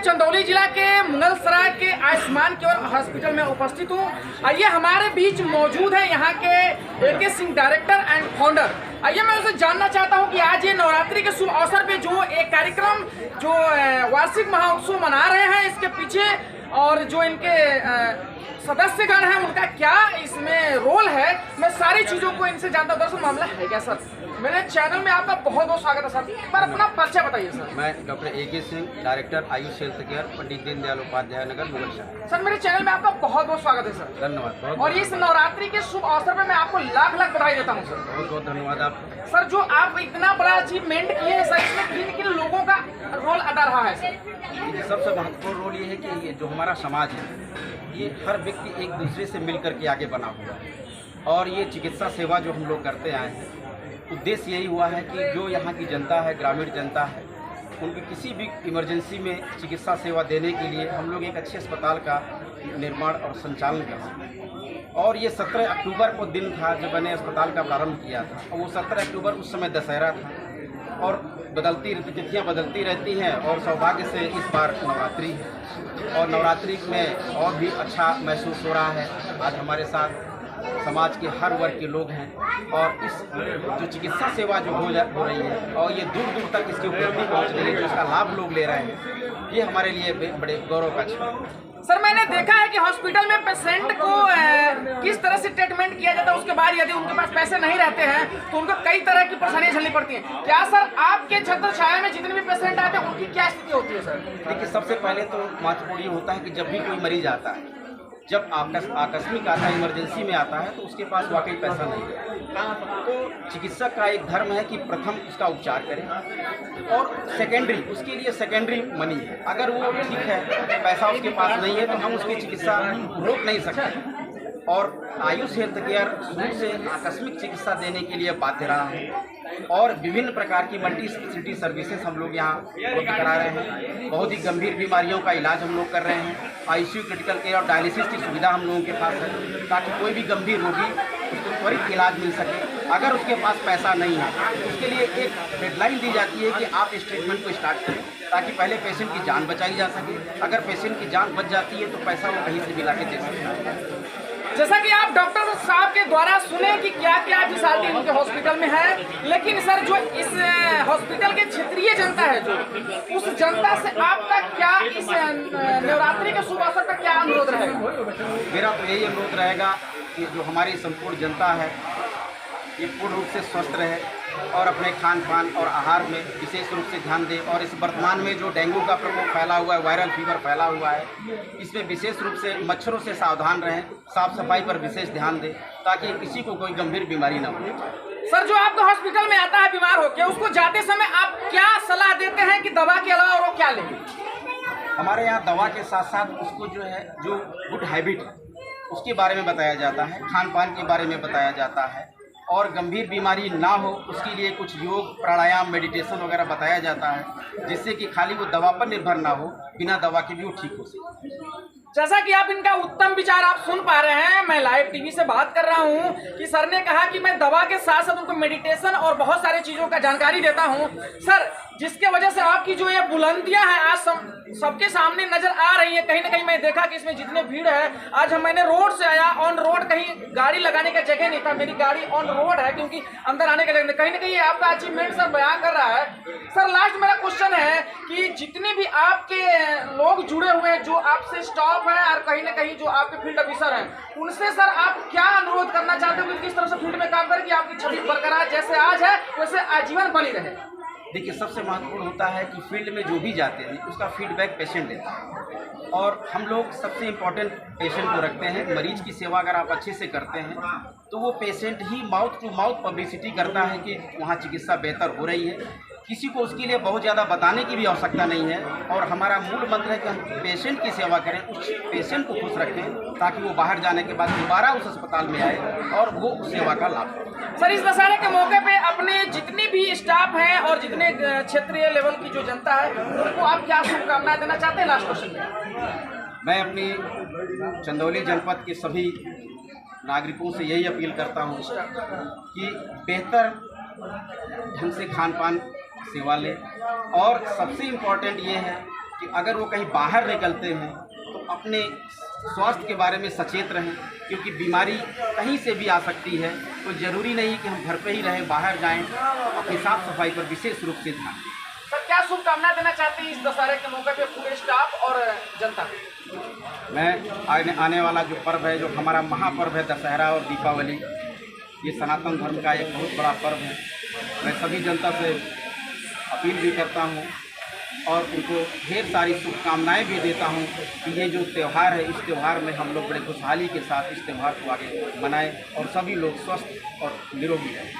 चंदौली जिला के मुगलसराय के आयुष्मान केयर हॉस्पिटल में उपस्थित हूँ। आइए हमारे बीच मौजूद है यहाँ के AK Singh director and founder. आइए मैं उनसे जानना चाहता हूँ कि आज ये नवरात्रि के शुभ अवसर पे जो एक कार्यक्रम जो वार्षिक महाउत्सव मना रहे हैं, इसके पीछे और जो इनके सदस्यगण हैं उनका क्या इसमें रोल है, मैं सारी चीज़ों को इनसे जानता हूँ। दरअसल मामला है क्या सर? मेरे चैनल में आपका बहुत बहुत स्वागत है सर। एक बार अपना परिचय बताइए सर। मैं doctor AK Singh, director Ayush health care, Pandit Deendayal Upadhyay Nagar, Mughalsarai. Sir मेरे चैनल में आपका बहुत बहुत स्वागत है सर। धन्यवाद। और इस नवरात्रि के शुभ अवसर पर मैं आपको लाख लाख बधाई देता हूँ सर। बहुत बहुत धन्यवाद आपको। सर जो आप इतना बड़ा अचीवमेंट किए हैं सर, इसमें किन किन लोगों का रोल अदा रहा है सर? सबसे महत्वपूर्ण रोल ये है कि ये जो हमारा समाज है, ये हर व्यक्ति एक दूसरे से मिल करके आगे बना हुआ है। और ये चिकित्सा सेवा जो हम लोग करते आए हैं, उद्देश्य यही हुआ है कि जो यहाँ की जनता है, ग्रामीण जनता है, उनकी किसी भी इमरजेंसी में चिकित्सा सेवा देने के लिए हम लोग एक अच्छे अस्पताल का निर्माण और संचालन कर सकें। और ये 17 अक्टूबर को दिन था जब मैंने अस्पताल का प्रारंभ किया था। और वो 17 अक्टूबर उस समय दशहरा था और तिथियाँ बदलती रहती हैं, और सौभाग्य से इस बार नवरात्रि है। और नवरात्रि में और भी अच्छा महसूस हो रहा है। आज हमारे साथ समाज के हर वर्ग के लोग हैं, और इस जो चिकित्सा सेवा जो हो रही है और ये दूर दूर तक इसकी उपलब्धि पहुंच रही है, जो इसका लाभ लोग ले रहे हैं, ये हमारे लिए बड़े गौरव का क्षण है। सर मैंने देखा है कि हॉस्पिटल में पेशेंट को किस तरह से ट्रीटमेंट किया जाता है, उसके बाद यदि उनके पास पैसे नहीं रहते हैं तो उनको कई तरह की परेशानियां झेलनी पड़ती हैं। क्या सर आपके छत्र छाया में जितने भी पेशेंट आते हैं उनकी क्या स्थिति होती है सर? देखिए, सबसे पहले तो महत्वपूर्ण ये होता है कि जब भी कोई मरीज आता है, जब आकस्मिक आता है, इमरजेंसी में आता है, तो उसके पास वाकई पैसा नहीं है। तो चिकित्सक का एक धर्म है कि प्रथम उसका उपचार करें, और सेकेंडरी उसके लिए सेकेंडरी मनी है। अगर वो ठीक है, पैसा उसके पास नहीं है, तो हम उसकी चिकित्सा रोक नहीं सकते। और आयुष हेल्थ केयर शुरू से आकस्मिक चिकित्सा देने के लिए बाध्य रहा है, और विभिन्न प्रकार की मल्टी स्पेशलिटी सर्विसेज हम लोग यहाँ उपलब्ध करा रहे हैं। बहुत ही गंभीर बीमारियों का इलाज हम लोग कर रहे हैं। ICU, क्रिटिकल केयर और डायलिसिस की सुविधा हम लोगों के पास है, ताकि कोई भी गंभीर रोगी उसको त्वरित इलाज मिल सके। अगर उसके पास पैसा नहीं है तो उसके लिए एक डेडलाइन दी जाती है कि आप इस ट्रीटमेंट को स्टार्ट करें, ताकि पहले पेशेंट की जान बचाई जा सके। अगर पेशेंट की जान बच जाती है तो पैसा वो कहीं से भी ला के दे सकता है। जैसा कि आप डॉक्टर साहब के द्वारा सुने कि क्या क्या फैसिलिटी उनके हॉस्पिटल में है, लेकिन सर जो इस हॉस्पिटल के क्षेत्रीय जनता है, जो उस जनता से आपका क्या इस नवरात्रि के शुभ अवसर पर क्या अनुरोध रहेगा? मेरा तो यही अनुरोध रहेगा कि जो हमारी संपूर्ण जनता है, ये पूर्ण रूप से स्वस्थ रहे और अपने खान पान और आहार में विशेष रूप से ध्यान दें। और इस वर्तमान में जो डेंगू का प्रकोप फैला हुआ है, वायरल फीवर फैला हुआ है, इसमें विशेष रूप से मच्छरों से सावधान रहें, साफ सफाई पर विशेष ध्यान दें, ताकि किसी को कोई गंभीर बीमारी ना हो। सर जो आपका हॉस्पिटल में आता है बीमार होकर, उसको जाते समय आप क्या सलाह देते हैं कि दवा के अलावा और वो क्या लें? हमारे यहाँ दवा के साथ साथ उसको जो है, जो गुड हैबिट है उसके बारे में बताया जाता है, खान पान के बारे में बताया जाता है, और गंभीर बीमारी ना हो उसके लिए कुछ योग, प्राणायाम, मेडिटेशन वगैरह बताया जाता है, जिससे कि खाली वो दवा पर निर्भर ना हो, बिना दवा के भी वो ठीक हो सके। जैसा कि आप इनका उत्तम विचार आप सुन पा रहे हैं, मैं लाइव टीवी से बात कर रहा हूं कि सर ने कहा कि मैं दवा के साथ साथ उनको मेडिटेशन और बहुत सारी चीज़ों का जानकारी देता हूं सर, जिसके वजह से आपकी जो ये बुलंदियां हैं आज सबके सामने नजर आ रही है। कहीं ना कहीं मैं देखा कि इसमें जितने भीड़ है, आज मैंने रोड से आया, ऑन रोड कहीं गाड़ी लगाने का जगह नहीं था, मेरी गाड़ी ऑन रोड है क्योंकि अंदर आने का जगह नहीं। कहीं ना कहीं आपका अचीवमेंट सर बयां कर रहा है। सर लास्ट मेरा क्वेश्चन है कि जितने भी आपके लोग जुड़े हुए हैं, जो आपसे स्टाफ है और कहीं ना कहीं जो आपके फील्ड ऑफिसर हैं, उनसे सर आप क्या अनुरोध करना चाहते हो कि किस तरह से फील्ड में काम करें कि आपकी छवि बरकरार जैसे आज है वैसे आजीवन बनी रहे? देखिए, सबसे महत्वपूर्ण होता है कि फील्ड में जो भी जाते हैं उसका फीडबैक पेशेंट देता है, और हम लोग सबसे इम्पोर्टेंट पेशेंट को रखते हैं। मरीज की सेवा अगर आप अच्छे से करते हैं तो वो पेशेंट ही माउथ टू माउथ पब्लिसिटी करता है कि वहाँ चिकित्सा बेहतर हो रही है। किसी को उसके लिए बहुत ज़्यादा बताने की भी आवश्यकता नहीं है, और हमारा मूल मंत्र है कि हम पेशेंट की सेवा करें, उस पेशेंट को खुश रखें, ताकि वो बाहर जाने के बाद दोबारा उस अस्पताल में आए और वो उस सेवा का लाभ पाए। सर इस दशहरे के मौके पे अपने जितने भी स्टाफ हैं और जितने क्षेत्रीय लेवल की जो जनता है, उनको आप क्या शुभकामनाएं देना चाहते हैं? लास्ट क्वेश्चन में मैं अपनी चंदौली जनपद के सभी नागरिकों से यही अपील करता हूँ कि बेहतर ढंग से खान पान सेवा लें, और सबसे इम्पोर्टेंट ये है कि अगर वो कहीं बाहर निकलते हैं तो अपने स्वास्थ्य के बारे में सचेत रहें, क्योंकि बीमारी कहीं से भी आ सकती है। तो ज़रूरी नहीं कि हम घर पे ही रहें, बाहर जाएं। तो अपनी साफ सफाई पर विशेष रूप से ध्यान दें। सर, क्या शुभकामना देना चाहते हैं इस दशहरे के मौके पे पूरे स्टाफ और जनता को? मैं आने वाला जो पर्व है, जो हमारा महापर्व है दशहरा और दीपावली, ये सनातन धर्म का एक बहुत बड़ा पर्व है। मैं सभी जनता से अपील भी करता हूँ और उनको ढेर सारी शुभकामनाएं भी देता हूँ कि ये जो त्यौहार है, इस त्यौहार में हम लोग बड़े खुशहाली के साथ इस त्यौहार को आगे मनाएं और सभी लोग स्वस्थ और निरोगी रहें।